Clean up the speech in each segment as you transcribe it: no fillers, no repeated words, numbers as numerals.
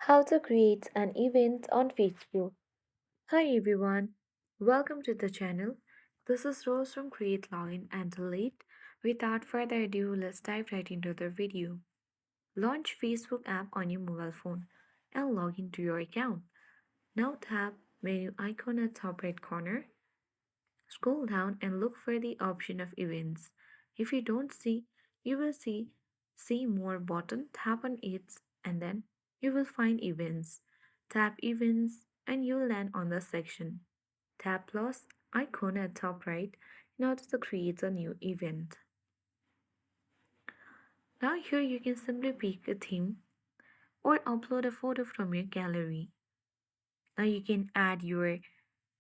How to create an event on Facebook. Hi everyone, welcome to the channel. This is Rose from Create Login and Delete. Without further ado, let's dive right into the video. Launch Facebook app on your mobile phone and log into your account. Now tap menu icon at top right corner. Scroll down and look for the option of events. If you don't see, you will see more button. Tap on it and then you will find events. Tap events and you'll land on the section. Tap plus icon at top right in order to create a new event. Now here you can simply pick a theme or upload a photo from your gallery. Now you can add your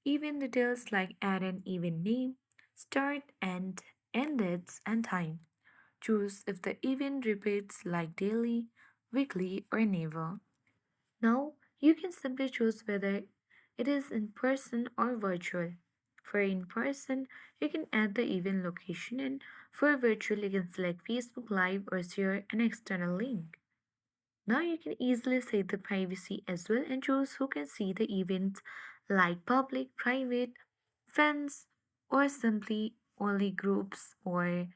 event details like add an event name, start and end dates and time. Choose if the event repeats like daily, weekly, or never. Now you can simply choose whether it is in person or virtual. For in person, you can add the event location, and for virtual, you can select Facebook Live or share an external link. Now you can easily set the privacy as well and choose who can see the events like public, private, friends, or simply only groups or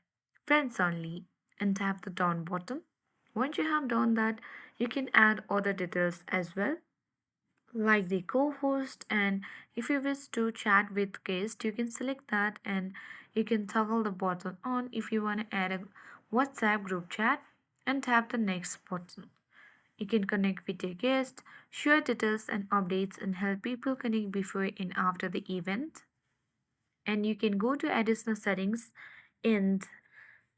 friends only and tap the down button. Once you have done that, you can add other details as well like the co-host, and if you wish to chat with guest you can select that and you can toggle the button on if you want to add a WhatsApp group chat and tap the next button. You can connect with your guest, share details and updates, and help people connect before and after the event. And you can go to additional settings and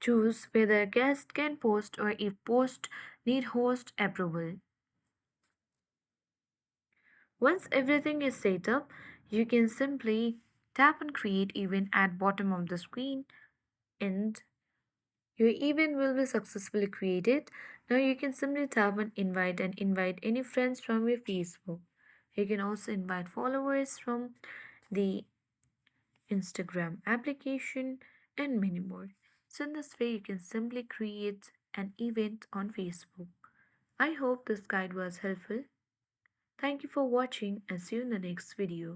choose whether guest can post or if post need host approval. Once everything is set up, you can simply tap on create event at bottom of the screen and your event will be successfully created. Now you can simply tap on invite and invite any friends from your Facebook. You can also invite followers from the Instagram application and many more. So in this way you can simply create an event on Facebook. I hope this guide was helpful. Thank you for watching and see you in the next video.